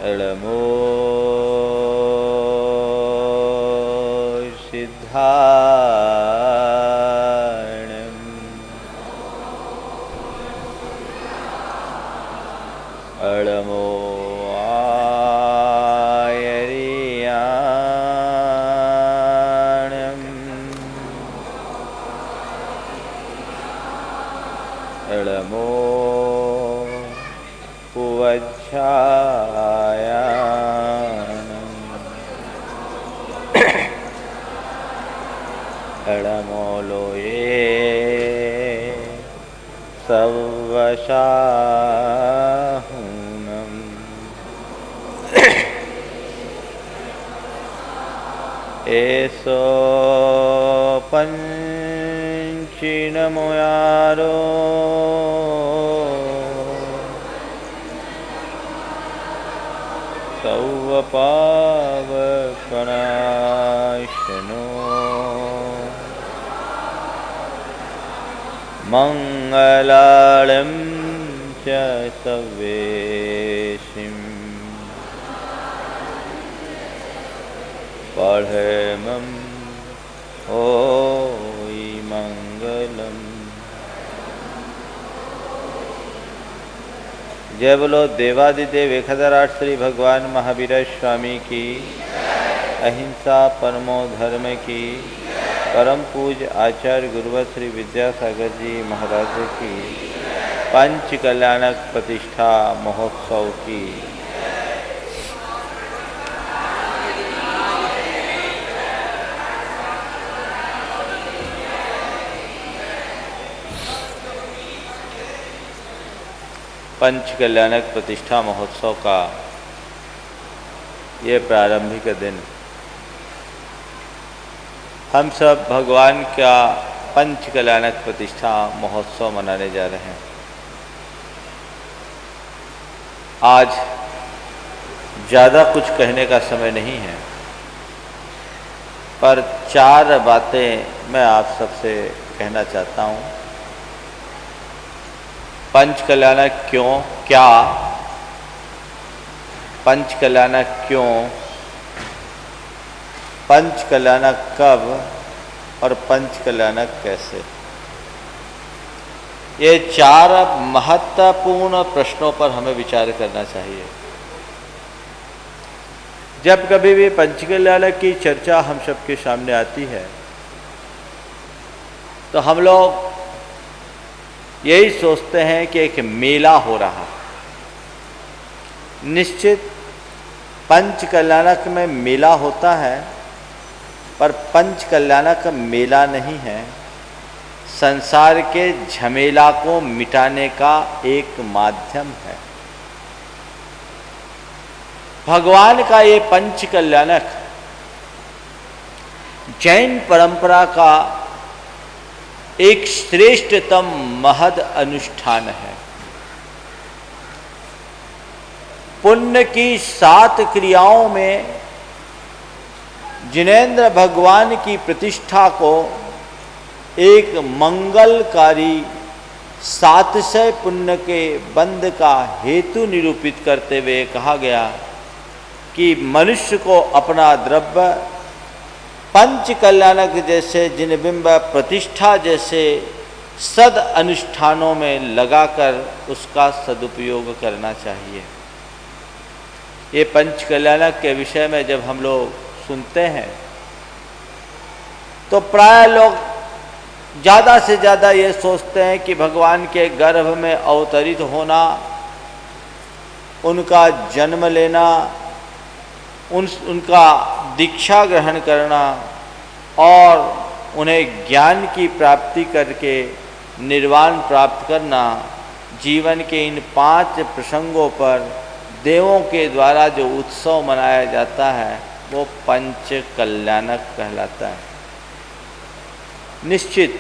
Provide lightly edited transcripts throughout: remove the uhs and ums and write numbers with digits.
एळमो सिद्धाणम् एळमो आयरियाणम् एळमो पुवच्छायानम् एळमो लोये सवशाहुनम् एसो पंचिनमुयारो सौवपावपनाशनो मंगलालं च सवेशिम् पढ़ेमं होई मंगलम। जय बोलो देवादिदेव एकहज़ार श्री भगवान महावीर स्वामी की, अहिंसा परमो धर्म की, परम पूज्य आचार्य गुरुवर श्री विद्यासागर जी महाराज की पंच कल्याणक प्रतिष्ठा महोत्सव की। पंच कल्याणक प्रतिष्ठा महोत्सव का ये प्रारंभिक दिन हम सब भगवान का पंच कल्याणक प्रतिष्ठा महोत्सव मनाने जा रहे हैं। आज ज़्यादा कुछ कहने का समय नहीं है, पर 4 बातें मैं आप सबसे कहना चाहता हूँ। पंच कल्याणक क्यों, क्या पंच कल्याणक क्यों, पंच कल्याणक कब और पंच कल्याणक कैसे। ये 4 महत्वपूर्ण प्रश्नों पर हमें विचार करना चाहिए। जब कभी भी पंच कल्याणक की चर्चा हम सबके सामने आती है तो हम लोग यही सोचते हैं कि एक मेला हो रहा। निश्चित पंच कल्याणक में मेला होता है, पर पंच कल्याणक मेला नहीं है, संसार के झमेला को मिटाने का एक माध्यम है। भगवान का ये पंच कल्याणक जैन परंपरा का एक श्रेष्ठतम महद अनुष्ठान है। पुण्य की 7 क्रियाओं में जिनेंद्र भगवान की प्रतिष्ठा को एक मंगलकारी 700 पुण्य के बंध का हेतु निरूपित करते हुए कहा गया कि मनुष्य को अपना द्रव्य पंच कल्याणक जैसे जिनबिंब प्रतिष्ठा जैसे सद अनुष्ठानों में लगाकर उसका सदुपयोग करना चाहिए। ये पंच कल्याणक के विषय में जब हम लोग सुनते हैं तो प्राय लोग ज़्यादा से ज़्यादा ये सोचते हैं कि भगवान के गर्भ में अवतरित होना, उनका जन्म लेना, उनका दीक्षा ग्रहण करना और उन्हें ज्ञान की प्राप्ति करके निर्वाण प्राप्त करना, जीवन के इन 5 प्रसंगों पर देवों के द्वारा जो उत्सव मनाया जाता है वो पंच कल्याणक कहलाता है। निश्चित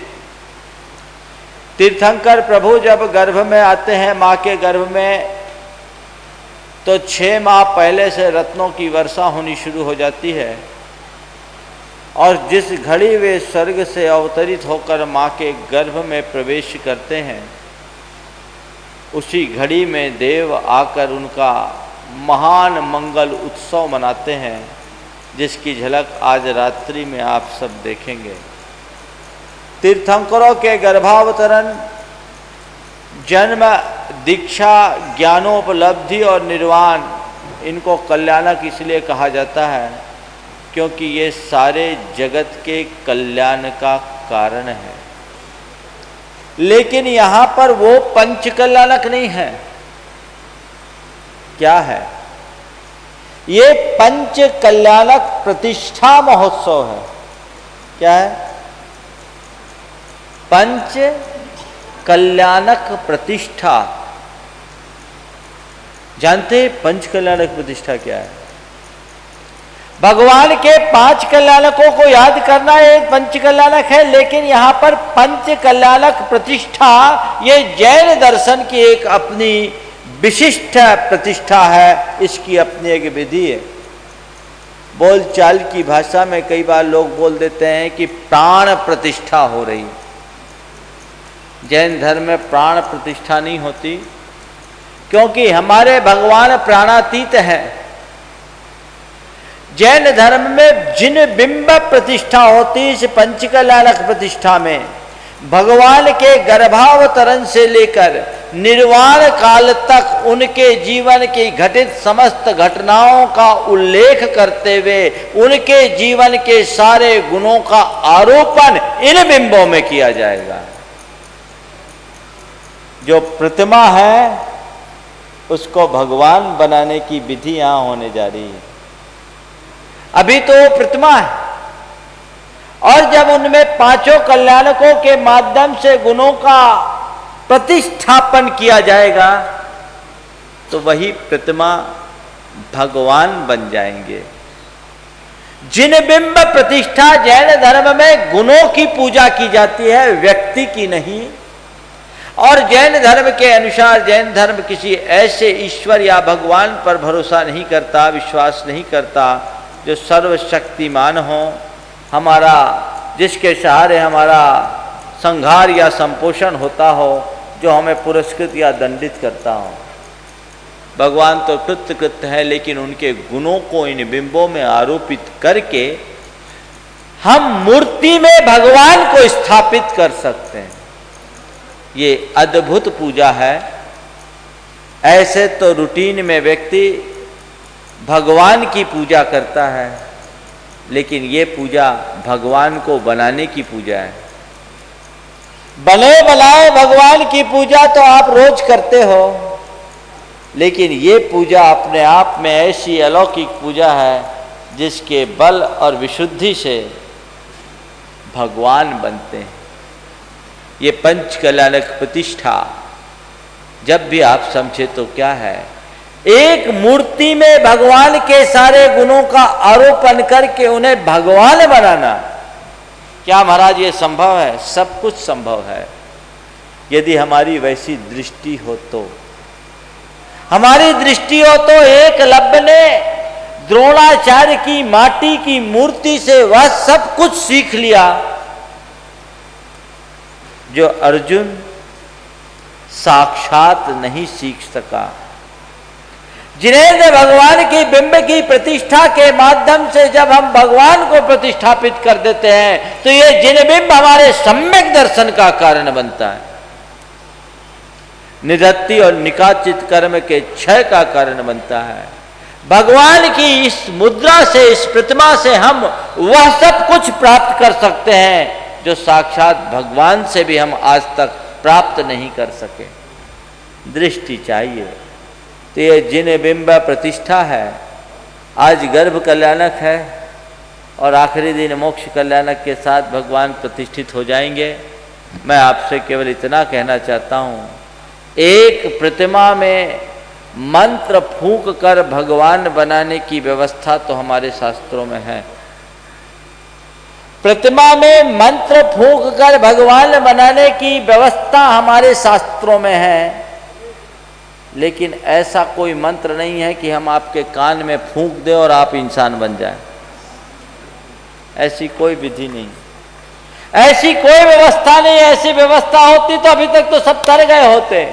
तीर्थंकर प्रभु जब गर्भ में आते हैं माँ के गर्भ में, तो 6 माह पहले से रत्नों की वर्षा होनी शुरू हो जाती है और जिस घड़ी वे स्वर्ग से अवतरित होकर माँ के गर्भ में प्रवेश करते हैं, उसी घड़ी में देव आकर उनका महान मंगल उत्सव मनाते हैं, जिसकी झलक आज रात्रि में आप सब देखेंगे। तीर्थंकरों के गर्भावतरण, जन्म, दीक्षा, ज्ञानोपलब्धि और निर्वाण, इनको कल्याणक इसलिए कहा जाता है क्योंकि ये सारे जगत के कल्याण का कारण है। लेकिन यहाँ पर वो पंच कल्याणक नहीं है। क्या है? ये पंच कल्याणक प्रतिष्ठा महोत्सव है। क्या है? पंच कल्याणक प्रतिष्ठा। जानते हैं पंच कल्याणक प्रतिष्ठा क्या है? भगवान के 5 कल्याणकों को याद करना एक पंच कल्याणक है, लेकिन यहां पर पंच कल्याणक प्रतिष्ठा ये जैन दर्शन की एक अपनी विशिष्ट प्रतिष्ठा है। इसकी अपनी एक विधि है। बोलचाल की भाषा में कई बार लोग बोल देते हैं कि प्राण प्रतिष्ठा हो रही। जैन धर्म में प्राण प्रतिष्ठा नहीं होती, क्योंकि हमारे भगवान प्राणातीत हैं। जैन धर्म में जिन बिंब प्रतिष्ठा होती, इस पंचकल्याणक प्रतिष्ठा में भगवान के गर्भावतरण से लेकर निर्वाण काल तक उनके जीवन की घटित समस्त घटनाओं का उल्लेख करते हुए उनके जीवन के सारे गुणों का आरोपण इन बिंबों में किया जाएगा। जो प्रतिमा है उसको भगवान बनाने की विधि यहां होने जा रही है। अभी तो वो प्रतिमा है, और जब उनमें 5 कल्याणकों के माध्यम से गुणों का प्रतिष्ठापन किया जाएगा तो वही प्रतिमा भगवान बन जाएंगे। जिन बिंब प्रतिष्ठा जैन धर्म में गुणों की पूजा की जाती है, व्यक्ति की नहीं। और जैन धर्म के अनुसार जैन धर्म किसी ऐसे ईश्वर या भगवान पर भरोसा नहीं करता, विश्वास नहीं करता जो सर्वशक्तिमान हो, हमारा जिसके सहारे हमारा संहार या संपोषण होता हो, जो हमें पुरस्कृत या दंडित करता हो। भगवान तो कृत्य है, लेकिन उनके गुणों को इन बिंबों में आरोपित करके हम मूर्ति में भगवान को स्थापित कर सकते हैं। ये अद्भुत पूजा है। ऐसे तो रूटीन में व्यक्ति भगवान की पूजा करता है, लेकिन ये पूजा भगवान को बनाने की पूजा है। बने बनाए भगवान की पूजा तो आप रोज करते हो, लेकिन ये पूजा अपने आप में ऐसी अलौकिक पूजा है जिसके बल और विशुद्धि से भगवान बनते हैं। ये पंच कल्याणक प्रतिष्ठा जब भी आप समझे तो क्या है? एक मूर्ति में भगवान के सारे गुणों का आरोपण करके उन्हें भगवान बनाना। क्या महाराज ये संभव है? सब कुछ संभव है, यदि हमारी वैसी दृष्टि हो तो। हमारी दृष्टि हो तो एकलव्य ने द्रोणाचार्य की माटी की मूर्ति से वह सब कुछ सीख लिया जो अर्जुन साक्षात नहीं सीख सका। जिन्हें भगवान की बिंब की प्रतिष्ठा के माध्यम से जब हम भगवान को प्रतिष्ठापित कर देते हैं तो ये जिन बिंब हमारे सम्यक दर्शन का कारण बनता है। निधत्ति और निकाचित कर्म के क्षय का कारण बनता है। भगवान की इस मुद्रा से, इस प्रतिमा से हम वह सब कुछ प्राप्त कर सकते हैं जो साक्षात भगवान से भी हम आज तक प्राप्त नहीं कर सके। दृष्टि चाहिए। तो ये जिन बिंब प्रतिष्ठा है, आज गर्भ कल्याणक है और आखिरी दिन मोक्ष कल्याणक के साथ भगवान प्रतिष्ठित हो जाएंगे। मैं आपसे केवल इतना कहना चाहता हूँ, एक प्रतिमा में मंत्र फूंक कर भगवान बनाने की व्यवस्था तो हमारे शास्त्रों में है। प्रतिमा में मंत्र फूंक कर भगवान बनाने की व्यवस्था हमारे शास्त्रों में है, लेकिन ऐसा कोई मंत्र नहीं है कि हम आपके कान में फूंक दें और आप इंसान बन जाएं। ऐसी कोई विधि नहीं, ऐसी कोई व्यवस्था नहीं। ऐसी व्यवस्था होती तो अभी तक तो सब तर गए होते।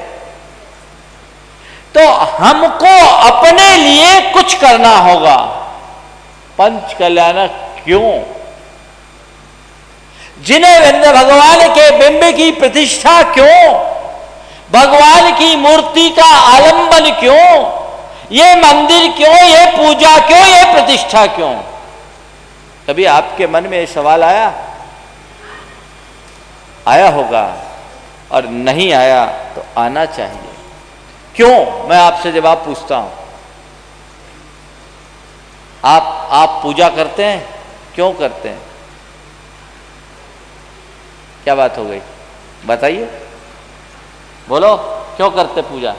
तो हमको अपने लिए कुछ करना होगा। पंच कल्याणक क्यों? जिन्हें भगवान के बिंब की प्रतिष्ठा क्यों? भगवान की मूर्ति का आलंबन क्यों? ये मंदिर क्यों? ये पूजा क्यों? ये प्रतिष्ठा क्यों? कभी आपके मन में ये सवाल आया? आया होगा, और नहीं आया तो आना चाहिए। क्यों? मैं आपसे जवाब पूछता हूं। आप पूजा करते हैं? क्यों करते हैं? क्या बात हो गई? बताइए, बोलो, क्यों करते पूजा?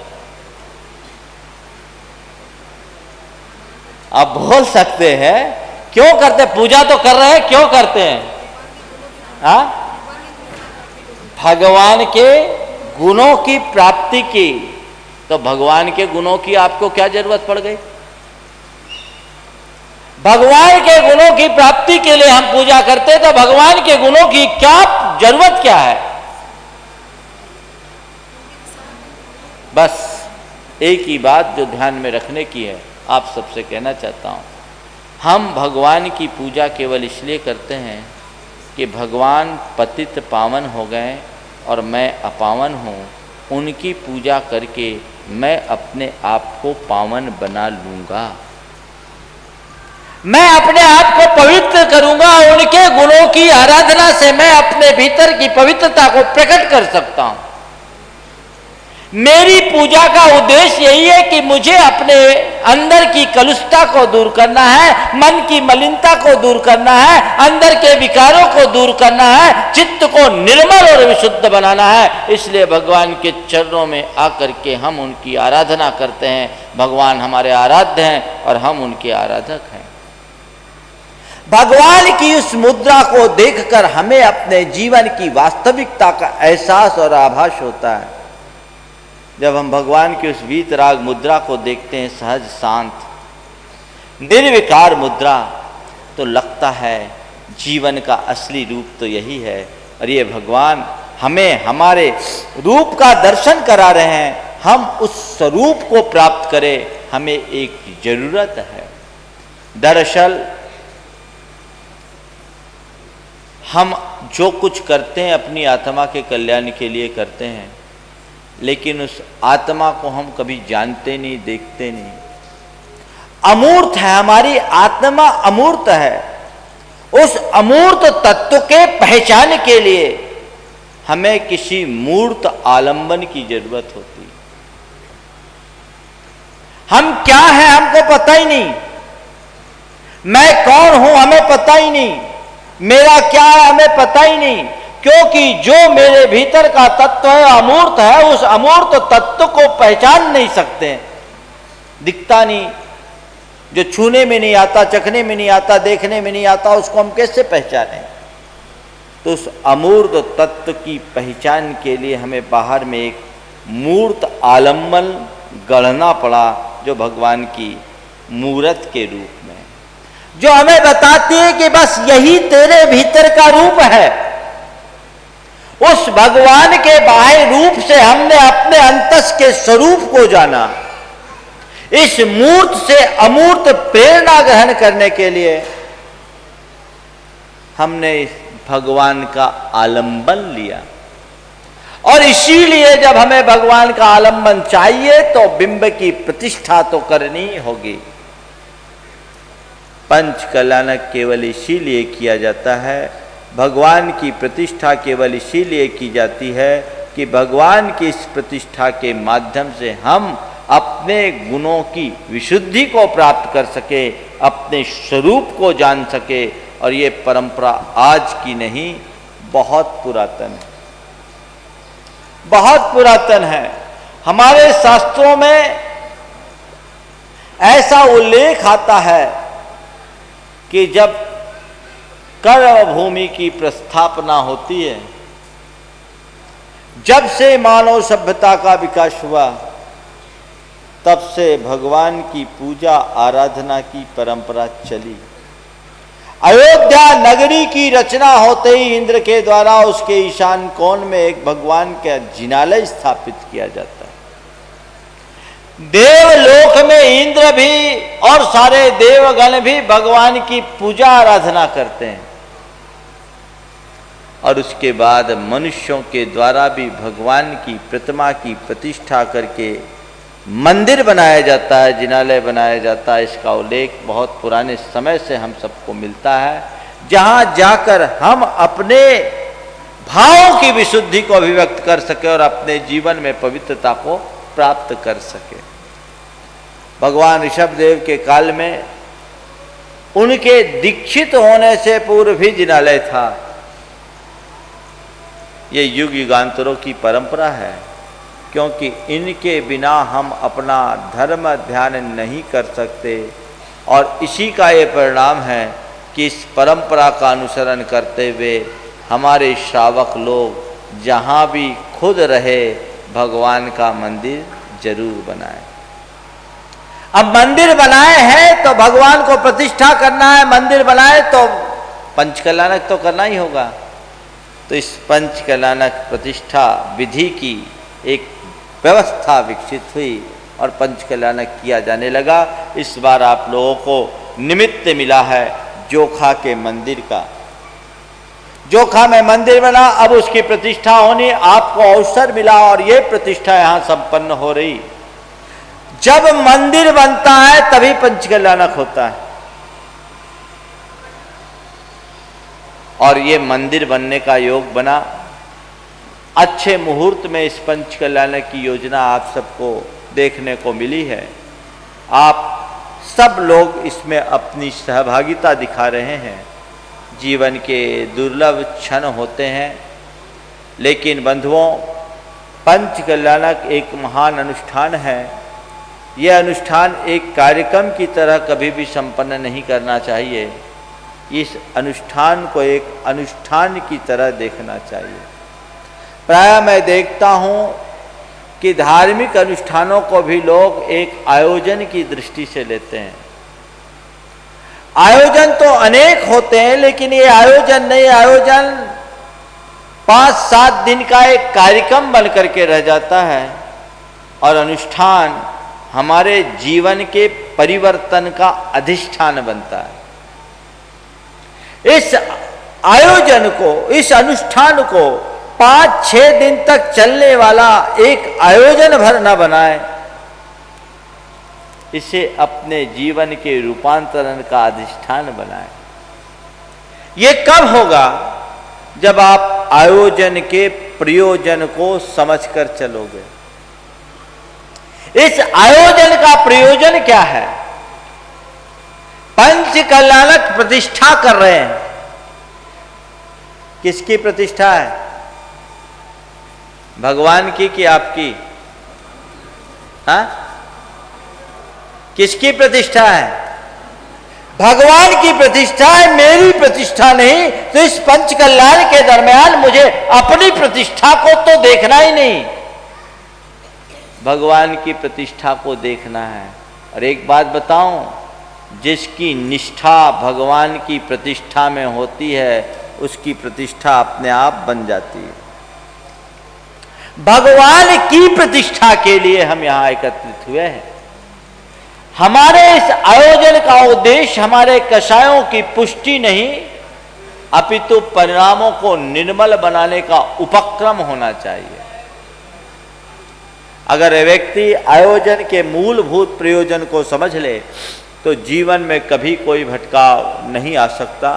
आप बोल सकते हैं क्यों करते? पूजा तो कर रहे हैं, क्यों करते हैं? हाँ, भगवान के गुणों की प्राप्ति की। तो भगवान के गुणों की आपको क्या जरूरत पड़ गई? भगवान के गुणों की प्राप्ति के लिए हम पूजा करते, तो भगवान के गुणों की क्या जरूरत क्या है? बस एक ही बात जो ध्यान में रखने की है, आप सबसे कहना चाहता हूं, हम भगवान की पूजा केवल इसलिए करते हैं कि भगवान पतित पावन हो गए और मैं अपावन हूं। उनकी पूजा करके मैं अपने आप को पावन बना लूंगा, मैं अपने आप को पवित्र करूंगा। उनके गुणों की आराधना से मैं अपने भीतर की पवित्रता को प्रकट कर सकता हूं। मेरी पूजा का उद्देश्य यही है कि मुझे अपने अंदर की कलुषता को दूर करना है, मन की मलिनता को दूर करना है, अंदर के विकारों को दूर करना है, चित्त को निर्मल और विशुद्ध बनाना है। इसलिए भगवान के चरणों में आकर के हम उनकी आराधना करते हैं। भगवान हमारे आराध्य हैं और हम उनके आराधक हैं। भगवान की उस मुद्रा को देखकर हमें अपने जीवन की वास्तविकता का एहसास और आभास होता है। जब हम भगवान की उस वीतराग मुद्रा को देखते हैं, सहज शांत निर्विकार मुद्रा, तो लगता है जीवन का असली रूप तो यही है। और ये भगवान हमें हमारे रूप का दर्शन करा रहे हैं। हम उस स्वरूप को प्राप्त करें, हमें एक जरूरत है। दरअसल हम जो कुछ करते हैं अपनी आत्मा के कल्याण के लिए करते हैं, लेकिन उस आत्मा को हम कभी जानते नहीं, देखते नहीं। अमूर्त है, हमारी आत्मा अमूर्त है। उस अमूर्त तत्व के पहचान के लिए हमें किसी मूर्त आलंबन की जरूरत होती। हम क्या हैं हमको पता ही नहीं, मैं कौन हूं हमें पता ही नहीं, मेरा क्या है हमें पता ही नहीं, क्योंकि जो मेरे भीतर का तत्व है अमूर्त है। उस अमूर्त तत्व को पहचान नहीं सकते, दिखता नहीं। जो छूने में नहीं आता, चखने में नहीं आता, देखने में नहीं आता, उसको हम कैसे पहचानें? तो उस अमूर्त तत्व की पहचान के लिए हमें बाहर में एक मूर्त आलम्बन गढ़ना पड़ा, जो भगवान की मूर्त के रूप में, जो हमें बताती है कि बस यही तेरे भीतर का रूप है। उस भगवान के बाह्य रूप से हमने अपने अंतस के स्वरूप को जाना। इस मूर्त से अमूर्त प्रेरणा ग्रहण करने के लिए हमने भगवान का आलंबन लिया। और इसीलिए जब हमें भगवान का आलंबन चाहिए तो बिंब की प्रतिष्ठा तो करनी होगी। पंच कल्याणक केवल इसीलिए किया जाता है, भगवान की प्रतिष्ठा केवल इसीलिए की जाती है कि भगवान की इस प्रतिष्ठा के माध्यम से हम अपने गुणों की विशुद्धि को प्राप्त कर सके, अपने स्वरूप को जान सके। और ये परंपरा आज की नहीं, बहुत पुरातन है, बहुत पुरातन है। हमारे शास्त्रों में ऐसा उल्लेख आता है कि जब कर्म भूमि की प्रस्थापना होती है, जब से मानव सभ्यता का विकास हुआ, तब से भगवान की पूजा आराधना की परंपरा चली। अयोध्या नगरी की रचना होते ही इंद्र के द्वारा उसके ईशान कोण में एक भगवान का जिनालय स्थापित किया जाता है। देवलोक में इंद्र भी और सारे देवगण भी भगवान की पूजा आराधना करते हैं, और उसके बाद मनुष्यों के द्वारा भी भगवान की प्रतिमा की प्रतिष्ठा करके मंदिर बनाया जाता है, जिनालय बनाया जाता है। इसका उल्लेख बहुत पुराने समय से हम सबको मिलता है, जहां जाकर हम अपने भावों की विशुद्धि को अभिव्यक्त कर सके और अपने जीवन में पवित्रता को प्राप्त कर सके। भगवान ऋषभदेव के काल में उनके दीक्षित होने से पूर्व भी जिनालय था। ये युग युगांतरों की परंपरा है, क्योंकि इनके बिना हम अपना धर्म ध्यान नहीं कर सकते, और इसी का ये परिणाम है कि इस परंपरा का अनुसरण करते हुए हमारे श्रावक लोग जहाँ भी खुद रहे भगवान का मंदिर जरूर बनाए। अब मंदिर बनाए हैं तो भगवान को प्रतिष्ठा करना है, मंदिर बनाए तो पंचकल्याणक तो करना ही होगा। तो इस पंचकल्याणक प्रतिष्ठा विधि की एक व्यवस्था विकसित हुई और पंचकल्याणक किया जाने लगा। इस बार आप लोगों को निमित्त मिला है जोखा के मंदिर का। जोखा में मंदिर बना, अब उसकी प्रतिष्ठा होनी, आपको अवसर मिला और ये प्रतिष्ठा यहां संपन्न हो रही। जब मंदिर बनता है तभी पंचकल्याणक होता है, और ये मंदिर बनने का योग बना। अच्छे मुहूर्त में इस पंचकल्याणक की योजना आप सबको देखने को मिली है। आप सब लोग इसमें अपनी सहभागिता दिखा रहे हैं। जीवन के दुर्लभ क्षण होते हैं, लेकिन बंधुओं, पंचकल्याणक एक महान अनुष्ठान है। यह अनुष्ठान एक कार्यक्रम की तरह कभी भी संपन्न नहीं करना चाहिए। इस अनुष्ठान को एक अनुष्ठान की तरह देखना चाहिए। प्रायः मैं देखता हूँ कि धार्मिक अनुष्ठानों को भी लोग एक आयोजन की दृष्टि से लेते हैं। आयोजन तो अनेक होते हैं, लेकिन ये आयोजन नहीं, आयोजन 5-7 दिन का एक कार्यक्रम बन करके रह जाता है, और अनुष्ठान हमारे जीवन के परिवर्तन का अधिष्ठान बनता है। इस आयोजन को, इस अनुष्ठान को 5-6 दिन तक चलने वाला एक आयोजन भर न बनाए, इसे अपने जीवन के रूपांतरण का अधिष्ठान बनाए। ये कब होगा? जब आप आयोजन के प्रयोजन को समझकर चलोगे। इस आयोजन का प्रयोजन क्या है? पंचकल्याणक प्रतिष्ठा कर रहे हैं। किसकी प्रतिष्ठा है? भगवान की कि आपकी? हाँ, किसकी प्रतिष्ठा है? भगवान की प्रतिष्ठा है, मेरी प्रतिष्ठा नहीं। तो इस पंचकल्याण के दरमियान मुझे अपनी प्रतिष्ठा को तो देखना ही नहीं, भगवान की प्रतिष्ठा को देखना है। और एक बात बताऊं, जिसकी निष्ठा भगवान की प्रतिष्ठा में होती है, उसकी प्रतिष्ठा अपने आप बन जाती है। भगवान की प्रतिष्ठा के लिए हम यहां एकत्रित हुए हैं। हमारे इस आयोजन का उद्देश्य हमारे कषायों की पुष्टि नहीं, अपितु परिणामों को निर्मल बनाने का उपक्रम होना चाहिए। अगर व्यक्ति आयोजन के मूलभूत प्रयोजन को समझ ले तो जीवन में कभी कोई भटकाव नहीं आ सकता।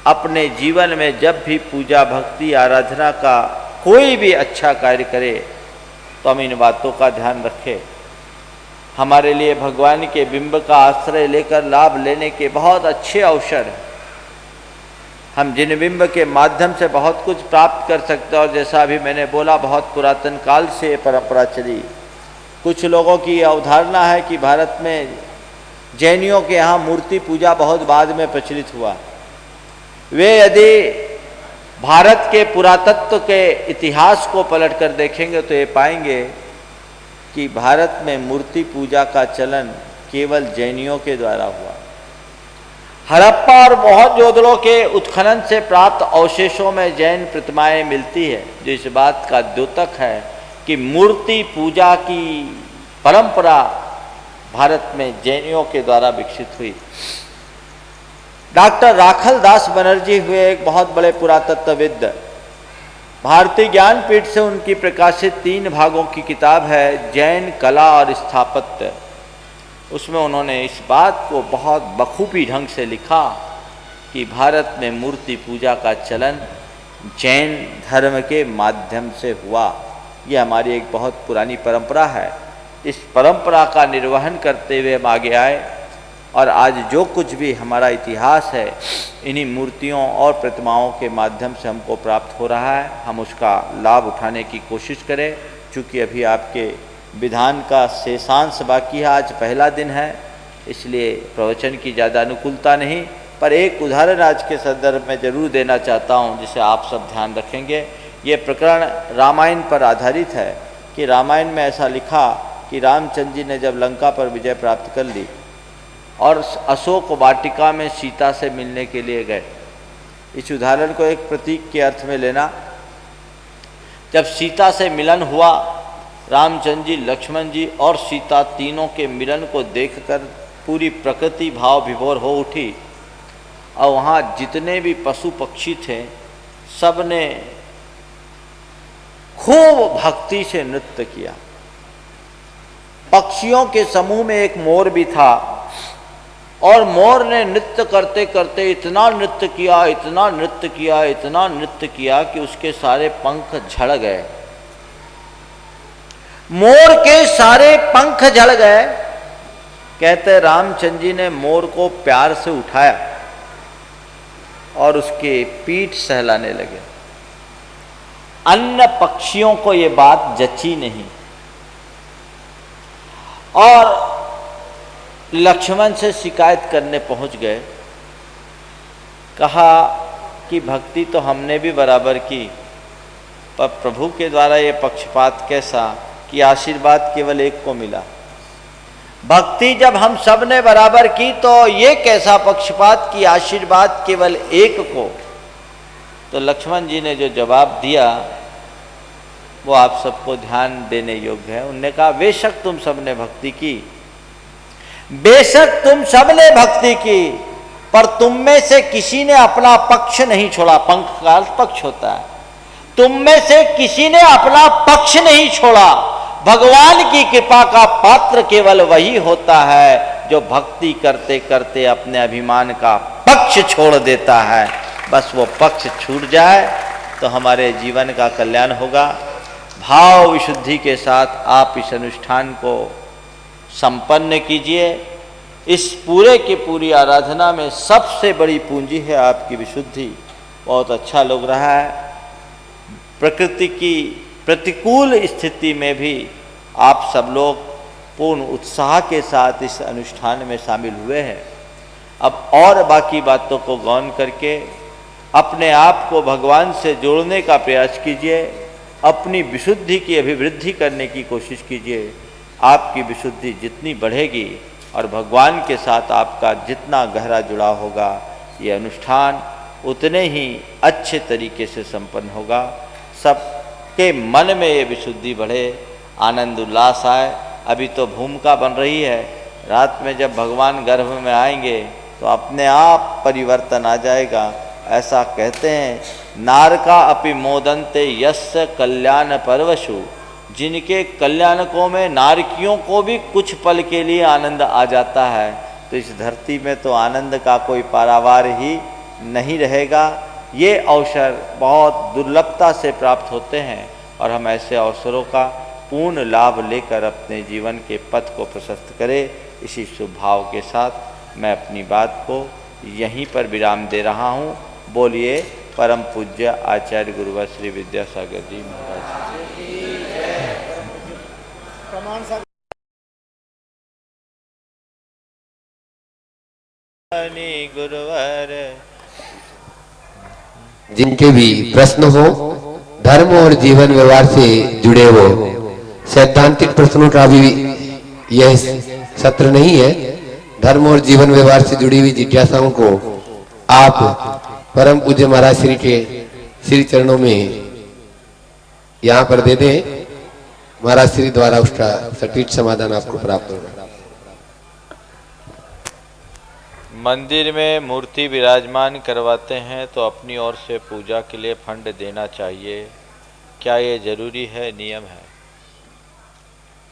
अपने जीवन में जब भी पूजा, भक्ति, आराधना का कोई भी अच्छा कार्य करे तो हम इन बातों का ध्यान रखें। हमारे लिए भगवान के बिंब का आश्रय लेकर लाभ लेने के बहुत अच्छे अवसर हैं। हम जिन बिंब के माध्यम से बहुत कुछ प्राप्त कर सकते हैं, और जैसा अभी मैंने बोला, बहुत पुरातन काल से ये परंपरा चली। कुछ लोगों की अवधारणा है कि भारत में जैनियों के यहाँ मूर्ति पूजा बहुत बाद में प्रचलित हुआ। वे यदि भारत के पुरातत्व के इतिहास को पलट कर देखेंगे तो ये पाएंगे कि भारत में मूर्ति पूजा का चलन केवल जैनियों के द्वारा हुआ। हड़प्पा और मोहनजोदड़ो के उत्खनन से प्राप्त अवशेषों में जैन प्रतिमाएं मिलती है, जो इस बात का द्योतक है कि मूर्ति पूजा की परंपरा भारत में जैनियों के द्वारा विकसित हुई। डॉक्टर राखल दास बनर्जी हुए एक बहुत बड़े पुरातत्वविद। भारतीय ज्ञानपीठ से उनकी प्रकाशित 3 भागों की किताब है जैन कला और स्थापत्य। उसमें उन्होंने इस बात को बहुत बखूबी ढंग से लिखा कि भारत में मूर्ति पूजा का चलन जैन धर्म के माध्यम से हुआ। ये हमारी एक बहुत पुरानी परंपरा है। इस परंपरा का निर्वहन करते हुए हम आगे आए और आज जो कुछ भी हमारा इतिहास है इन्हीं मूर्तियों और प्रतिमाओं के माध्यम से हमको प्राप्त हो रहा है, हम उसका लाभ उठाने की कोशिश करें। चूँकि अभी आपके विधान का शेषांश बाकी है, आज पहला दिन है, इसलिए प्रवचन की ज़्यादा अनुकूलता नहीं, पर एक उदाहरण आज के संदर्भ में जरूर देना चाहता हूँ जिसे आप सब ध्यान रखेंगे। ये प्रकरण रामायण पर आधारित है कि रामायण में ऐसा लिखा कि रामचंद्र जी ने जब लंका पर विजय प्राप्त कर ली और अशोक वाटिका में सीता से मिलने के लिए गए। इस उदाहरण को एक प्रतीक के अर्थ में लेना। जब सीता से मिलन हुआ, रामचंद्र जी, लक्ष्मण जी और सीता तीनों के मिलन को देखकर पूरी प्रकृति भाव विभोर हो उठी और वहाँ जितने भी पशु पक्षी थे सब ने खूब भक्ति से नृत्य किया। पक्षियों के समूह में एक मोर भी था और मोर ने नृत्य करते करते इतना नृत्य किया, इतना नृत्य किया, इतना नृत्य किया कि उसके सारे पंख झड़ गए। मोर के सारे पंख झड़ गए। कहते रामचंद्र जी ने मोर को प्यार से उठाया और उसके पीठ सहलाने लगे। अन्य पक्षियों को ये बात जची नहीं और लक्ष्मण से शिकायत करने पहुंच गए। कहा कि भक्ति तो हमने भी बराबर की, पर प्रभु के द्वारा ये पक्षपात कैसा कि आशीर्वाद केवल एक को मिला। भक्ति जब हम सब ने बराबर की तो ये कैसा पक्षपात कि आशीर्वाद केवल एक को। तो लक्ष्मण जी ने जो जवाब दिया वो आप सबको ध्यान देने योग्य है। उनने कहा बेशक तुम सबने भक्ति की, बेशक तुम सबने भक्ति की, पर तुम में से किसी ने अपना पक्ष नहीं छोड़ा। पंख का पक्ष होता है। तुम में से किसी ने अपना पक्ष नहीं छोड़ा। भगवान की कृपा का पात्र केवल वही होता है जो भक्ति करते करते अपने अभिमान का पक्ष छोड़ देता है। बस वो पक्ष छूट जाए तो हमारे जीवन का कल्याण होगा। भाव विशुद्धि के साथ आप इस अनुष्ठान को संपन्न कीजिए। इस पूरे की पूरी आराधना में सबसे बड़ी पूंजी है आपकी विशुद्धि। बहुत अच्छा लग रहा है। प्रकृति की प्रतिकूल स्थिति में भी आप सब लोग पूर्ण उत्साह के साथ इस अनुष्ठान में शामिल हुए हैं। अब और बाकी बातों को गौन करके अपने आप को भगवान से जोड़ने का प्रयास कीजिए। अपनी विशुद्धि की अभिवृद्धि करने की कोशिश कीजिए। आपकी विशुद्धि जितनी बढ़ेगी और भगवान के साथ आपका जितना गहरा जुड़ाव होगा, ये अनुष्ठान उतने ही अच्छे तरीके से संपन्न होगा। सबके मन में ये विशुद्धि बढ़े, आनंद उल्लास आए। अभी तो भूमिका बन रही है, रात में जब भगवान गर्भ में आएंगे तो अपने आप परिवर्तन आ जाएगा। ऐसा कहते हैं, नारका अपि मोदन्ते यस्य कल्याण परवशु, जिनके कल्याणकों में नारकियों को भी कुछ पल के लिए आनंद आ जाता है। तो इस धरती में तो आनंद का कोई पारावार ही नहीं रहेगा। ये अवसर बहुत दुर्लभता से प्राप्त होते हैं और हम ऐसे अवसरों का पूर्ण लाभ लेकर अपने जीवन के पथ को प्रशस्त करें। इसी शुभ भाव के साथ मैं अपनी बात को यहीं पर विराम दे रहा हूँ। बोलिए परम पूज्य आचार्य गुरुवर श्री विद्यासागर जी महाराज। गुरुवर जिनके भी प्रश्न हो, धर्म और जीवन व्यवहार से जुड़े हो, सैद्धांतिक प्रश्नों का भी यह सत्र नहीं है। धर्म और जीवन व्यवहार से जुड़ी हुई जिज्ञासाओं को आप परम पूज्य महाराज श्री के श्री चरणों में यहाँ पर दे दें। महाराज श्री द्वारा उसका सटीक समाधान आपको प्राप्त होगा। मंदिर में मूर्ति विराजमान करवाते हैं तो अपनी ओर से पूजा के लिए फंड देना चाहिए, क्या ये जरूरी है, नियम है?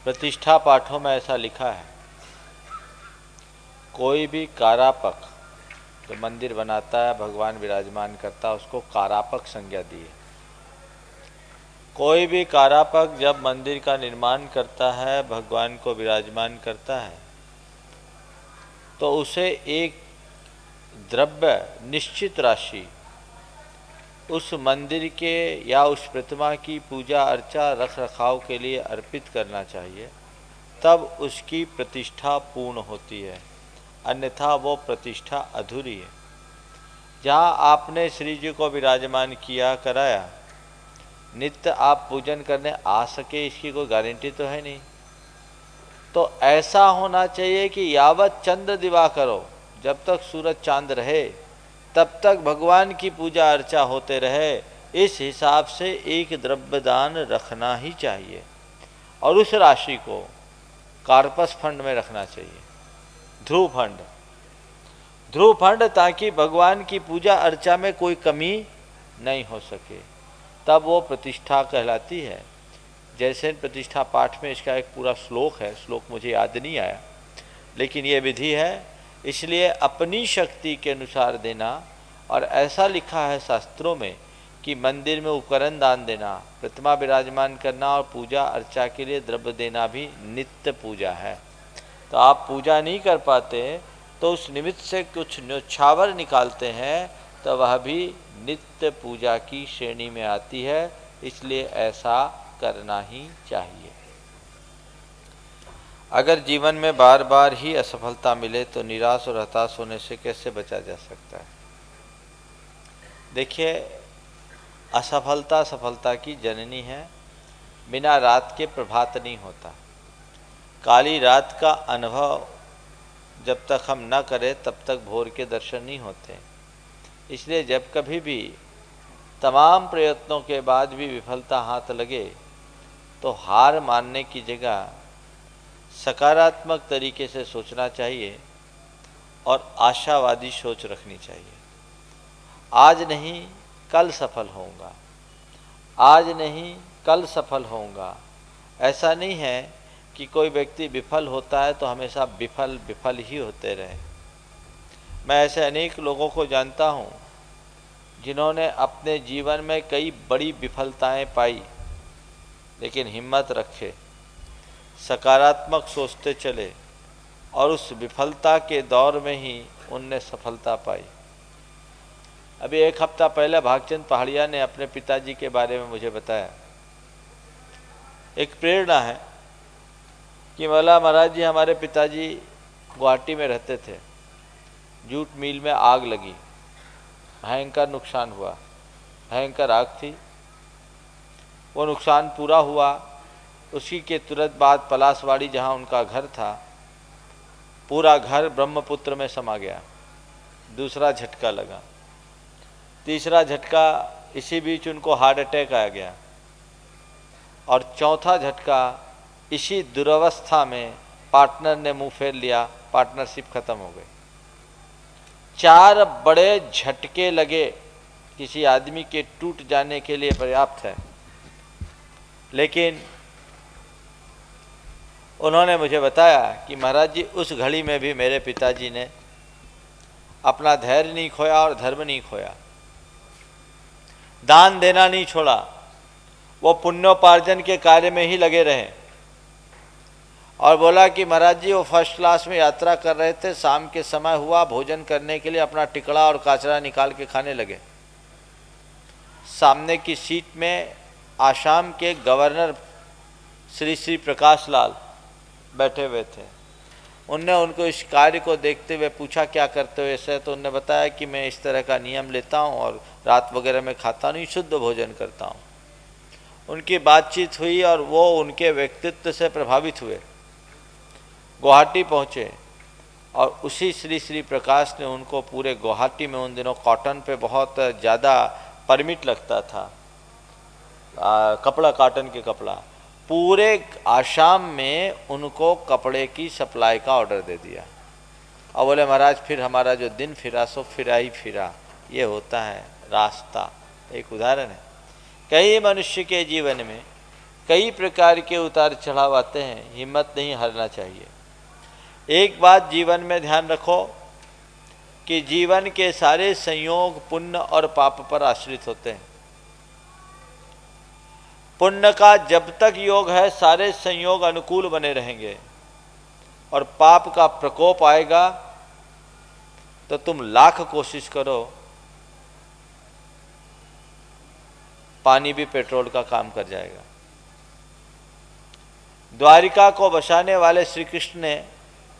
प्रतिष्ठा पाठों में ऐसा लिखा है, कोई भी कारापक जो मंदिर बनाता है, भगवान विराजमान करता है, उसको कारापक संज्ञा दी है। कोई भी कारापक जब मंदिर का निर्माण करता है, भगवान को विराजमान करता है, तो उसे एक द्रव्य निश्चित राशि उस मंदिर के या उस प्रतिमा की पूजा अर्चा रख रखाव के लिए अर्पित करना चाहिए, तब उसकी प्रतिष्ठा पूर्ण होती है, अन्यथा वो प्रतिष्ठा अधूरी है। जहाँ आपने श्री जी को विराजमान किया कराया, नित्य आप पूजन करने आ सके इसकी कोई गारंटी तो है नहीं। तो ऐसा होना चाहिए कि यावत चंद्र दिवा करो, जब तक सूरज चांद रहे तब तक भगवान की पूजा अर्चा होते रहे, इस हिसाब से एक द्रव्यदान रखना ही चाहिए और उस राशि को कार्पस फंड में रखना चाहिए, ध्रुव फंड, ताकि भगवान की पूजा अर्चा में कोई कमी नहीं हो सके, तब वो प्रतिष्ठा कहलाती है। जैसे प्रतिष्ठा पाठ में इसका एक पूरा श्लोक है, श्लोक मुझे याद नहीं आया, लेकिन ये विधि है, इसलिए अपनी शक्ति के अनुसार देना। और ऐसा लिखा है शास्त्रों में कि मंदिर में उपकरण दान देना, प्रतिमा विराजमान करना और पूजा अर्चा के लिए द्रव्य देना भी नित्य पूजा है। तो आप पूजा नहीं कर पाते तो उस निमित्त से कुछ न्योछावर निकालते हैं, तो वह भी नित्य पूजा की श्रेणी में आती है, इसलिए ऐसा करना ही चाहिए। अगर जीवन में बार बार ही असफलता मिले तो निराश और हताश होने से कैसे बचा जा सकता है? देखिए, असफलता सफलता की जननी है, बिना रात के प्रभात नहीं होता। काली रात का अनुभव जब तक हम न करें तब तक भोर के दर्शन नहीं होते। इसलिए जब कभी भी तमाम प्रयत्नों के बाद भी विफलता हाथ लगे तो हार मानने की जगह सकारात्मक तरीके से सोचना चाहिए और आशावादी सोच रखनी चाहिए। आज नहीं कल सफल होऊंगा, आज नहीं कल सफल होऊंगा। ऐसा नहीं है कि कोई व्यक्ति विफल होता है तो हमेशा विफल ही होते रहे। मैं ऐसे अनेक लोगों को जानता हूँ जिन्होंने अपने जीवन में कई बड़ी विफलताएं पाई, लेकिन हिम्मत रखे, सकारात्मक सोचते चले और उस विफलता के दौर में ही उनने सफलता पाई। अभी एक हफ्ता पहले भागचंद पहाड़िया ने अपने पिताजी के बारे में मुझे बताया। एक प्रेरणा है कि बोला, महाराज जी हमारे पिताजी गुवाहाटी में रहते थे, जूट मिल में आग लगी, भयंकर नुकसान हुआ, भयंकर आग थी। वो नुकसान पूरा हुआ, उसी के तुरंत बाद पलासवाड़ी जहाँ उनका घर था, पूरा घर ब्रह्मपुत्र में समा गया। दूसरा झटका लगा, तीसरा झटका, इसी बीच उनको हार्ट अटैक आ गया, और चौथा झटका इसी दुरवस्था में पार्टनर ने मुंह फेर लिया, पार्टनरशिप खत्म हो गई। 4 बड़े झटके लगे, किसी आदमी के टूट जाने के लिए पर्याप्त है। लेकिन उन्होंने मुझे बताया कि महाराज जी उस घड़ी में भी मेरे पिताजी ने अपना धैर्य नहीं खोया और धर्म नहीं खोया, दान देना नहीं छोड़ा, वो पुण्योपार्जन के कार्य में ही लगे रहे। और बोला कि महाराज जी वो फर्स्ट क्लास में यात्रा कर रहे थे, शाम के समय हुआ, भोजन करने के लिए अपना टिकड़ा और काचरा निकाल के खाने लगे। सामने की सीट में आसाम के गवर्नर श्री श्री प्रकाश लाल बैठे हुए थे। उनने उनको इस कार्य को देखते हुए पूछा, क्या करते हो ऐसे? तो उनने बताया कि मैं इस तरह का नियम लेता हूँ और रात वगैरह में खाता नहीं, शुद्ध भोजन करता हूँ। उनकी बातचीत हुई और वो उनके व्यक्तित्व से प्रभावित हुए, गुवाहाटी पहुँचे और उसी श्री श्री प्रकाश ने उनको पूरे गुवाहाटी में, उन दिनों कॉटन पे बहुत ज़्यादा परमिट लगता था, कपड़ा, कॉटन के कपड़ा, पूरे आसाम में उनको कपड़े की सप्लाई का ऑर्डर दे दिया। और बोले महाराज फिर हमारा जो दिन फिरा सो फिरा ही फिरा। ये होता है रास्ता। एक उदाहरण है। कई मनुष्य के जीवन में कई प्रकार के उतार चढ़ाव आते हैं, हिम्मत नहीं हारना चाहिए। एक बात जीवन में ध्यान रखो कि जीवन के सारे संयोग पुण्य और पाप पर आश्रित होते हैं। पुण्य का जब तक योग है सारे संयोग अनुकूल बने रहेंगे, और पाप का प्रकोप आएगा तो तुम लाख कोशिश करो, पानी भी पेट्रोल का काम कर जाएगा। द्वारिका को बसाने वाले श्री कृष्ण ने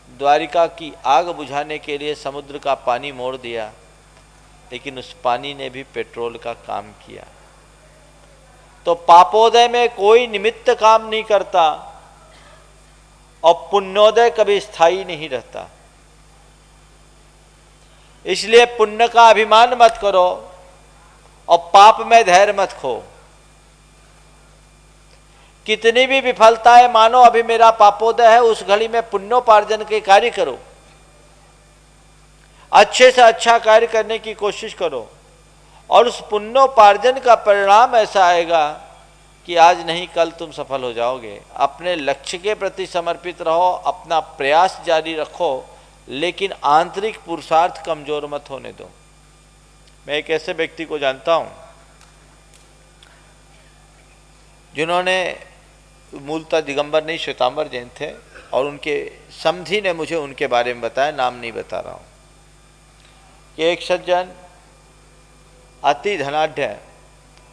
द्वारिका की आग बुझाने के लिए समुद्र का पानी मोड़ दिया, लेकिन उस पानी ने भी पेट्रोल का काम किया। तो पापोदय में कोई निमित्त काम नहीं करता, और पुण्योदय कभी स्थायी नहीं रहता। इसलिए पुण्य का अभिमान मत करो और पाप में धैर्य मत खो। कितनी भी विफलताएं मानो अभी मेरा पापोदय है, उस घड़ी में पुण्योपार्जन के कार्य करो, अच्छे से अच्छा कार्य करने की कोशिश करो, और उस पुण्योपार्जन का परिणाम ऐसा आएगा कि आज नहीं कल तुम सफल हो जाओगे। अपने लक्ष्य के प्रति समर्पित रहो, अपना प्रयास जारी रखो, लेकिन आंतरिक पुरुषार्थ कमजोर मत होने दो। मैं एक ऐसे व्यक्ति को जानता हूं जिन्होंने मूलतः दिगंबर नहीं श्वेतांबर जैन थे, और उनके समधी ने मुझे उनके बारे में बताया, नाम नहीं बता रहा हूं, कि एक सज्जन अति धनाढ्य है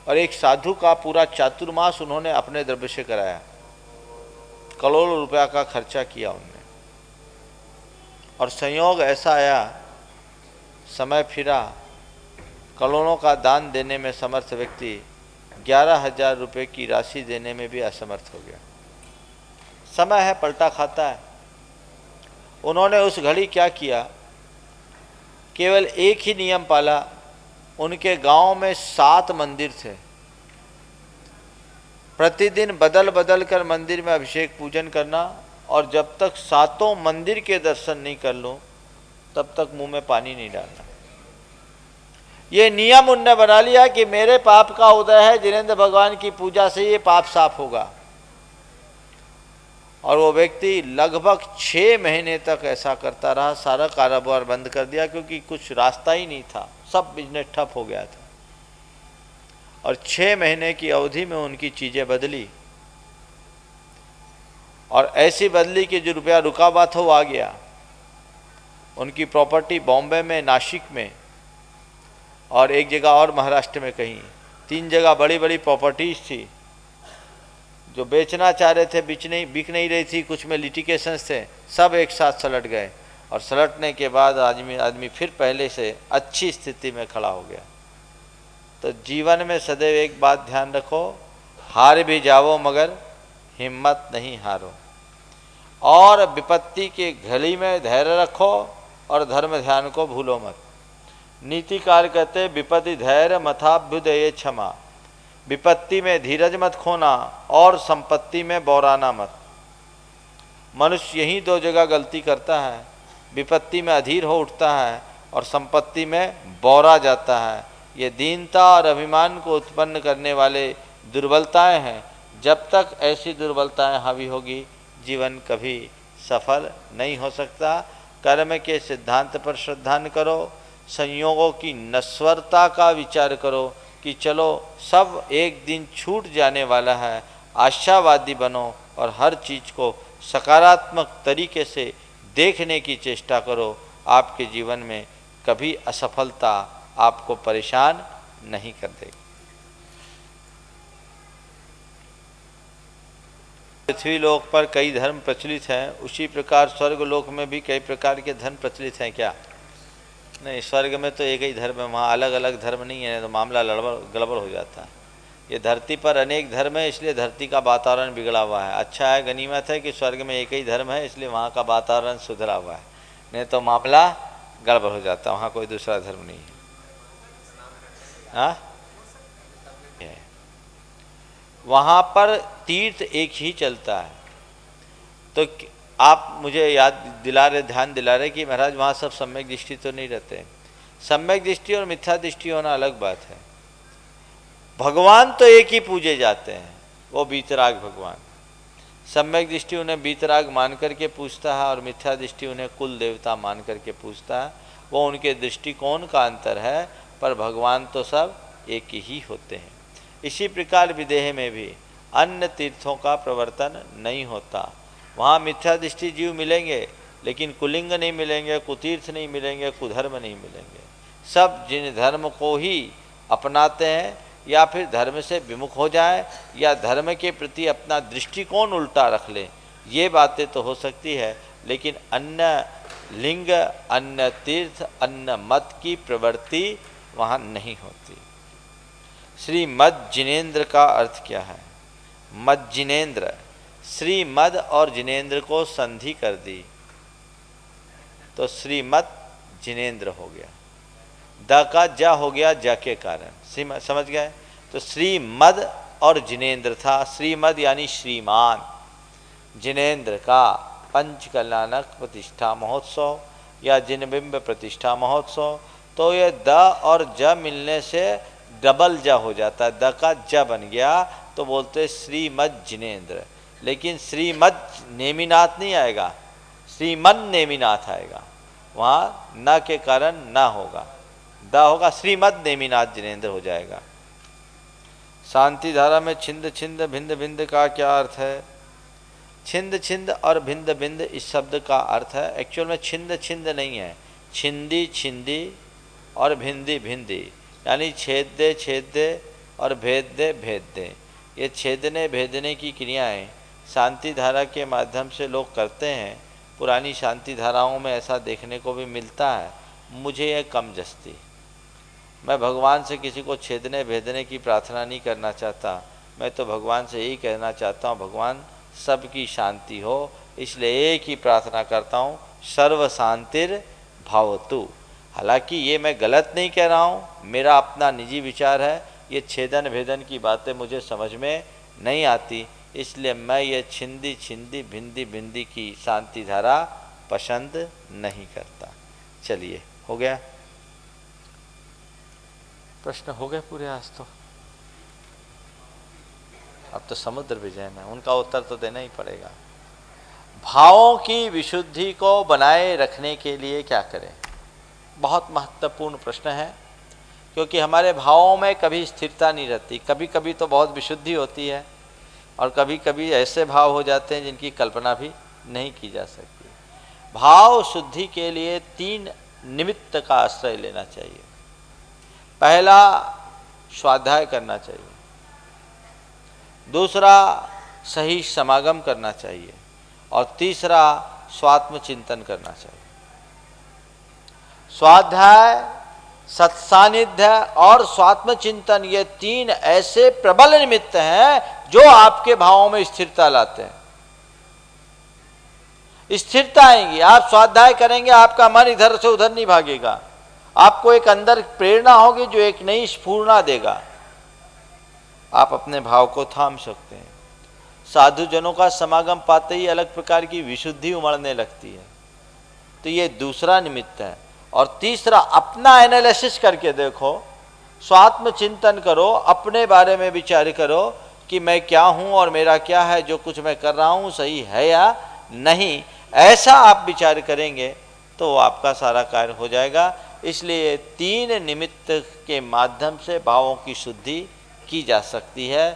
और एक साधु का पूरा चातुर्मास उन्होंने अपने द्रव्य से कराया। करोड़ों रुपया का खर्चा किया उनने, और संयोग ऐसा आया, समय फिरा, करोड़ों का दान देने में समर्थ व्यक्ति 11,000 रुपये की राशि देने में भी असमर्थ हो गया। समय है, पलटा खाता है। उन्होंने उस घड़ी क्या किया, केवल एक ही नियम पाला। उनके गांव में 7 मंदिर थे, प्रतिदिन बदल बदल कर मंदिर में अभिषेक पूजन करना, और जब तक 7 मंदिर के दर्शन नहीं कर लूं तब तक मुंह में पानी नहीं डालना। ये नियम उनने बना लिया कि मेरे पाप का उदय है, जिनेंद्र भगवान की पूजा से ये पाप साफ होगा। और वो व्यक्ति लगभग 6 महीने तक ऐसा करता रहा। सारा कारोबार बंद कर दिया क्योंकि कुछ रास्ता ही नहीं था, सब बिजनेस ठप हो गया था। और 6 महीने की अवधि में उनकी चीज़ें बदली, और ऐसी बदली कि जो रुपया रुका हुआ था वो आ गया। उनकी प्रॉपर्टी बॉम्बे में, नासिक में, और एक जगह और महाराष्ट्र में, कहीं 3 जगह बड़ी बड़ी प्रॉपर्टीज थी जो बेचना चाह रहे थे, बिक नहीं रही थी, कुछ में लिटिगेशंस थे, सब एक साथ सलट गए। और सलटने के बाद आदमी फिर पहले से अच्छी स्थिति में खड़ा हो गया। तो जीवन में सदैव एक बात ध्यान रखो, हार भी जाओ मगर हिम्मत नहीं हारो, और विपत्ति के घड़ी में धैर्य रखो, और धर्म ध्यान को भूलो मत। नीतिकार कहते विपत्ति धैर्य मथाभ्युदये क्षमा। विपत्ति में धीरज मत खोना, और संपत्ति में बौराना मत। मनुष्य यही 2 जगह गलती करता है, विपत्ति में अधीर हो उठता है और संपत्ति में बौरा जाता है। ये दीनता और अभिमान को उत्पन्न करने वाले दुर्बलताएं हैं। जब तक ऐसी दुर्बलताएं हावी होगी, जीवन कभी सफल नहीं हो सकता। कर्म के सिद्धांत पर श्रद्धा करो, संयोगों की नश्वरता का विचार करो कि चलो सब एक दिन छूट जाने वाला है। आशावादी बनो और हर चीज़ को सकारात्मक तरीके से देखने की चेष्टा करो। आपके जीवन में कभी असफलता आपको परेशान नहीं कर देगी। पृथ्वी लोक पर कई धर्म प्रचलित हैं, उसी प्रकार स्वर्ग लोक में भी कई प्रकार के धर्म प्रचलित हैं क्या? नहीं, स्वर्ग में तो एक ही धर्म है, वहाँ अलग अलग धर्म नहीं है, तो मामला गड़बड़ हो जाता है। ये धरती पर अनेक धर्म है, इसलिए धरती का वातावरण बिगड़ा हुआ है। अच्छा है, गनीमत है कि स्वर्ग में एक ही धर्म है, इसलिए वहाँ का वातावरण सुधरा हुआ है, नहीं तो मामला गड़बड़ हो जाता है, वहाँ कोई दूसरा धर्म नहीं है। हाँ, वहाँ पर तीर्थ एक ही चलता है। तो आप मुझे ध्यान दिला रहे कि महाराज वहाँ सब सम्यक दृष्टि तो नहीं रहते। सम्यक दृष्टि और मिथ्या दृष्टि होना अलग बात है। भगवान तो एक ही पूजे जाते हैं, वो बीतराग भगवान। सम्यक दृष्टि उन्हें बीतराग मान करके पूछता है और मिथ्या दृष्टि उन्हें कुल देवता मान करके पूछता है। वो उनके दृष्टिकोण का अंतर है, पर भगवान तो सब एक ही होते हैं। इसी प्रकार विदेह में भी अन्य तीर्थों का प्रवर्तन नहीं होता। वहाँ मिथ्या दृष्टि जीव मिलेंगे, लेकिन कुलिंग नहीं मिलेंगे, कुतीर्थ नहीं मिलेंगे, कुधर्म नहीं मिलेंगे। सब जिन धर्म को ही अपनाते हैं या फिर धर्म से विमुख हो जाए या धर्म के प्रति अपना दृष्टिकोण उल्टा रख लें, ये बातें तो हो सकती है, लेकिन अन्य लिंग, अन्य तीर्थ, अन्य मत की प्रवृत्ति वहाँ नहीं होती। श्री मद जिनेन्द्र का अर्थ क्या है? मद जिनेन्द्र, श्री मद और जिनेन्द्र को संधि कर दी तो श्रीमद जिनेन्द्र हो गया। द का ज हो गया ज के कारण, समझ गए? तो श्रीमद और जिनेन्द्र था। श्रीमद यानी श्रीमान, जिनेन्द्र का पंच कल्याणक प्रतिष्ठा महोत्सव या जिनबिंब प्रतिष्ठा महोत्सव। तो ये द और ज मिलने से डबल ज हो जाता है, द का ज बन गया, तो बोलते श्रीमद जिनेन्द्र। लेकिन श्रीमद नेमिनाथ नहीं आएगा, श्रीमन नेमिनाथ आएगा। वहाँ न के कारण न होगा, द होगा, श्रीमद नेमिनाथ जिनेन्द्र हो जाएगा। शांति धारा में छिंद छिंद भिंद भिंद का क्या अर्थ है? छिंद छिंद और भिंद भिंद इस शब्द का अर्थ है, एक्चुअल में छिंद छिंद नहीं है, छिंदी छिंदी और भिंदी भिंदी, यानी छेद दे छेद दे और भेद दे भेद दे। ये छेदने भेदने की क्रियाएं शांति धारा के माध्यम से लोग करते हैं। पुरानी शांति धाराओं में ऐसा देखने को भी मिलता है। मुझे यह कम जस्ती, मैं भगवान से किसी को छेदने भेदने की प्रार्थना नहीं करना चाहता। मैं तो भगवान से यही कहना चाहता हूँ, भगवान सबकी शांति हो, इसलिए एक ही प्रार्थना करता हूँ, सर्व शांतिर भवतु। हालांकि ये मैं गलत नहीं कह रहा हूँ, मेरा अपना निजी विचार है। ये छेदन भेदन की बातें मुझे समझ में नहीं आती, इसलिए मैं ये छिंदी छिंदी भिंदी भिंदी की शांति धारा पसंद नहीं करता। चलिए, हो गया? प्रश्न हो गए पूरे आज तो? अब तो समुद्र विजय में उनका उत्तर तो देना ही पड़ेगा। भावों की विशुद्धि को बनाए रखने के लिए क्या करें? बहुत महत्वपूर्ण प्रश्न है, क्योंकि हमारे भावों में कभी स्थिरता नहीं रहती। कभी कभी तो बहुत विशुद्धि होती है और कभी कभी ऐसे भाव हो जाते हैं जिनकी कल्पना भी नहीं की जा सकती। भाव शुद्धि के लिए 3 निमित्त का आश्रय लेना चाहिए। पहला, स्वाध्याय करना चाहिए। दूसरा, सही समागम करना चाहिए। और तीसरा, स्वात्म चिंतन करना चाहिए। स्वाध्याय, सत्सानिध्य और स्वात्म चिंतन, ये 3 ऐसे प्रबल निमित्त हैं जो आपके भावों में स्थिरता लाते हैं। स्थिरता आएगी, आप स्वाध्याय करेंगे, आपका मन इधर से उधर नहीं भागेगा, आपको एक अंदर प्रेरणा होगी जो एक नई स्फूर्णा देगा। आप अपने भाव को थाम सकते हैं। साधु जनों का समागम पाते ही अलग प्रकार की विशुद्धि उमड़ने लगती है। तो ये दूसरा निमित्त है। और तीसरा, अपना एनालिसिस करके देखो, स्वात्म चिंतन करो, अपने बारे में विचार करो कि मैं क्या हूँ और मेरा क्या है, जो कुछ मैं कर रहा हूँ सही है या नहीं। ऐसा आप विचार करेंगे तो आपका सारा कार्य हो जाएगा। इसलिए 3 निमित्त के माध्यम से भावों की शुद्धि की जा सकती है।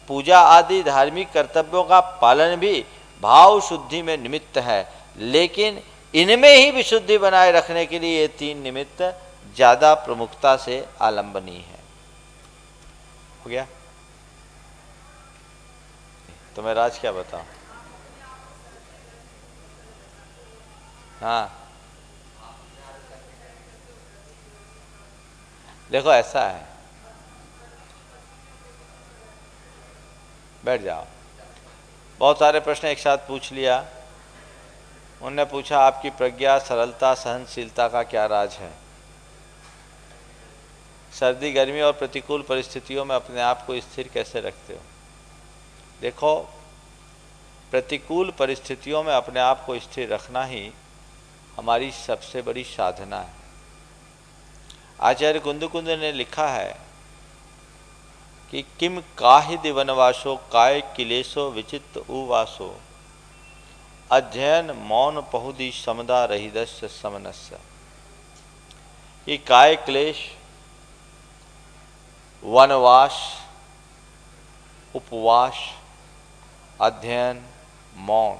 पूजा आदि धार्मिक कर्तव्यों का पालन भी भाव शुद्धि में निमित्त है, लेकिन इनमें ही विशुद्धि बनाए रखने के लिए ये 3 निमित्त ज़्यादा प्रमुखता से आलंबनीय है। हो गया? तो मैं राज क्या बताऊं? हाँ, देखो ऐसा है, बैठ जाओ। बहुत सारे प्रश्न एक साथ पूछ लिया। उन्होंने पूछा, आपकी प्रज्ञा, सरलता, सहनशीलता का क्या राज है? सर्दी गर्मी और प्रतिकूल परिस्थितियों में अपने आप को स्थिर कैसे रखते हो? देखो, प्रतिकूल परिस्थितियों में अपने आप को स्थिर रखना ही हमारी सबसे बड़ी साधना है। आचार्य कुंद ने लिखा है कि किम काहिद वनवासो काय किलेशो विचित्त उवासो अध्ययन मौन पहुदी समदा रहिदस्य समनस्य। ये काय क्लेश, वनवास, उपवास, अध्ययन, मौन,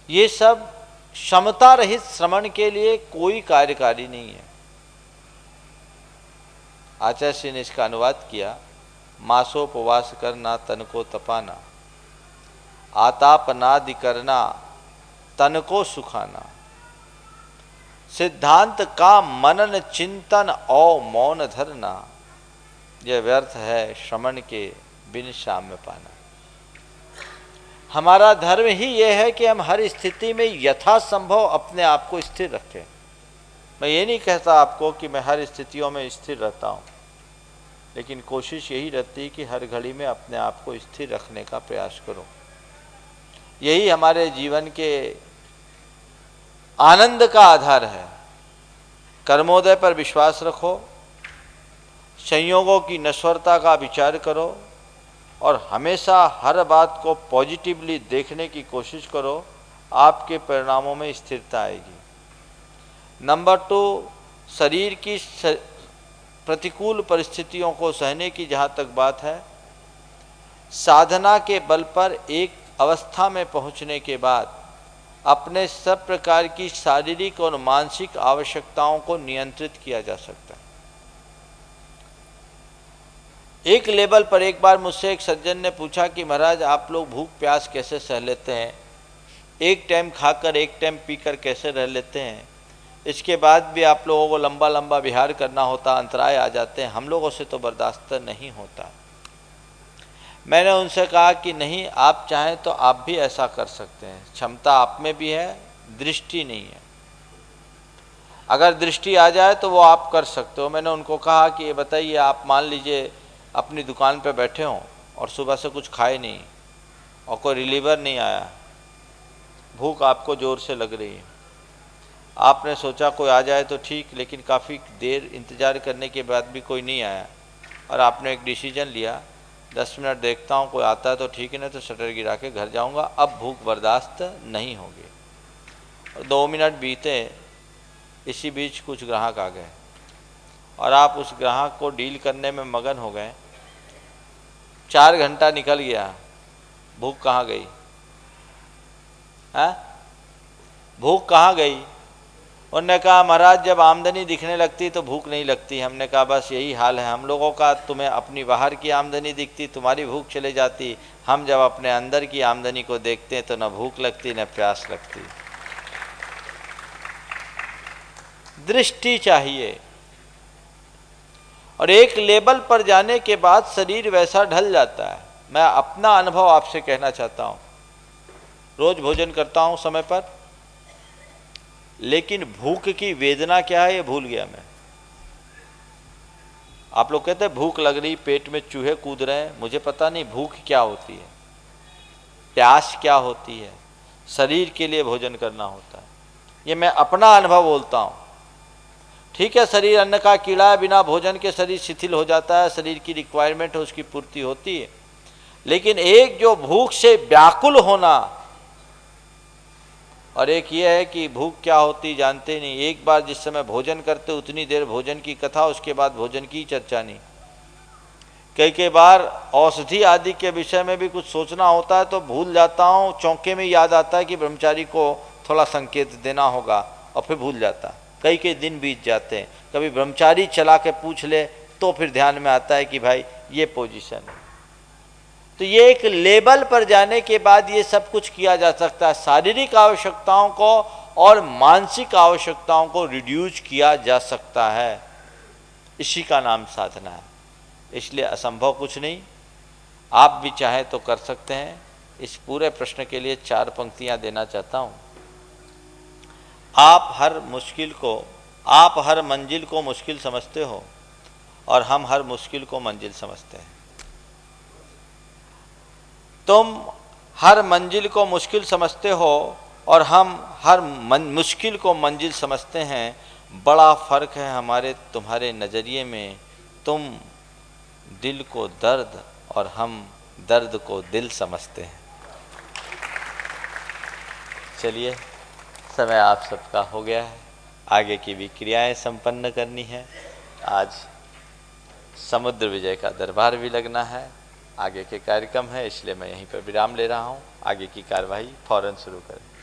ये सब क्षमता रहित श्रमण के लिए कोई कार्यकारी नहीं है। आचार्य श्री ने इसका अनुवाद किया, मासोपवास करना तन को तपाना, आतापनादि करना तन को सुखाना, सिद्धांत का मनन चिंतन और मौन धरना, यह व्यर्थ है श्रमण के बिन साम्य पाना। हमारा धर्म ही यह है कि हम हर स्थिति में यथासंभव अपने आप को स्थिर रखें। मैं ये नहीं कहता आपको कि मैं हर स्थितियों में स्थिर रहता हूँ, लेकिन कोशिश यही रहती है कि हर घड़ी में अपने आप को स्थिर रखने का प्रयास करूँ। यही हमारे जीवन के आनंद का आधार है। कर्मोदय पर विश्वास रखो, संयोगों की नश्वरता का विचार करो और हमेशा हर बात को पॉजिटिवली देखने की कोशिश करो, आपके परिणामों में स्थिरता आएगी। नंबर 2, शरीर की प्रतिकूल परिस्थितियों को सहने की जहाँ तक बात है, साधना के बल पर एक अवस्था में पहुँचने के बाद अपने सब प्रकार की शारीरिक और मानसिक आवश्यकताओं को नियंत्रित किया जा सकता है। एक लेवल पर एक बार मुझसे एक सज्जन ने पूछा कि महाराज आप लोग भूख प्यास कैसे सह लेते हैं, एक टाइम खाकर एक टाइम पीकर कैसे रह लेते हैं, इसके बाद भी आप लोगों को लंबा लंबा विहार करना होता, अंतराय आ जाते हैं, हम लोगों से तो बर्दाश्त नहीं होता। मैंने उनसे कहा कि नहीं, आप चाहें तो आप भी ऐसा कर सकते हैं, क्षमता आप में भी है, दृष्टि नहीं है। अगर दृष्टि आ जाए तो वो आप कर सकते हो। मैंने उनको कहा कि ये बताइए, आप मान लीजिए अपनी दुकान पे बैठे हों और सुबह से कुछ खाए नहीं और कोई रिलीवर नहीं आया, भूख आपको ज़ोर से लग रही है, आपने सोचा कोई आ जाए तो ठीक, लेकिन काफ़ी देर इंतज़ार करने के बाद भी कोई नहीं आया और आपने एक डिसीजन लिया, 10 मिनट देखता हूँ कोई आता है तो ठीक है, नहीं तो शटर गिरा के घर जाऊँगा, अब भूख बर्दाश्त नहीं होगी। और 2 मिनट बीते, इसी बीच कुछ ग्राहक आ गए और आप उस ग्राहक को डील करने में मगन हो गए। 4 घंटा निकल गया, भूख कहाँ गई? भूख कहाँ गई? उन्होंने कहा महाराज जब आमदनी दिखने लगती तो भूख नहीं लगती। हमने कहा बस यही हाल है हम लोगों का, तुम्हें अपनी बाहर की आमदनी दिखती, तुम्हारी भूख चले जाती, हम जब अपने अंदर की आमदनी को देखते हैं तो न भूख लगती न प्यास लगती। दृष्टि चाहिए, और एक लेवल पर जाने के बाद शरीर वैसा ढल जाता है। मैं अपना अनुभव आपसे कहना चाहता हूँ, रोज भोजन करता हूँ समय पर, लेकिन भूख की वेदना क्या है ये भूल गया मैं। आप लोग कहते हैं भूख लग रही, पेट में चूहे कूद रहे हैं, मुझे पता नहीं भूख क्या होती है, प्यास क्या होती है। शरीर के लिए भोजन करना होता है, ये मैं अपना अनुभव बोलता हूँ। ठीक है, शरीर अन्न का कीड़ा है, बिना भोजन के शरीर शिथिल हो जाता है, शरीर की रिक्वायरमेंट है उसकी पूर्ति होती है, लेकिन एक जो भूख से व्याकुल होना और एक ये है कि भूख क्या होती जानते नहीं। एक बार जिस समय भोजन करते उतनी देर भोजन की कथा, उसके बाद भोजन की चर्चा नहीं। कई बार औषधि आदि के विषय में भी कुछ सोचना होता है तो भूल जाता हूँ, चौंके में याद आता है कि ब्रह्मचारी को थोड़ा संकेत देना होगा और फिर भूल जाता। कई दिन बीत जाते हैं, कभी ब्रह्मचारी चला के पूछ ले तो फिर ध्यान में आता है कि भाई ये पोजीशन है। तो ये एक लेवल पर जाने के बाद ये सब कुछ किया जा सकता है। शारीरिक आवश्यकताओं को और मानसिक आवश्यकताओं को रिड्यूस किया जा सकता है, इसी का नाम साधना है। इसलिए असंभव कुछ नहीं, आप भी चाहें तो कर सकते हैं। इस पूरे प्रश्न के लिए 4 पंक्तियां देना चाहता हूं। आप हर मंजिल को मुश्किल समझते हो और हम हर मुश्किल को मंजिल समझते हैं। तुम हर मंजिल को मुश्किल समझते हो और हम हर मुश्किल को मंजिल समझते हैं। बड़ा फ़र्क है हमारे तुम्हारे नज़रिए में। तुम दिल को दर्द और हम दर्द को दिल समझते हैं। चलिए, समय आप सबका हो गया है, आगे की भी क्रियाएं संपन्न करनी है। आज समुद्र विजय का दरबार भी लगना है, आगे के कार्यक्रम है, इसलिए मैं यहीं पर विराम ले रहा हूँ। आगे की कार्यवाही फौरन शुरू करें।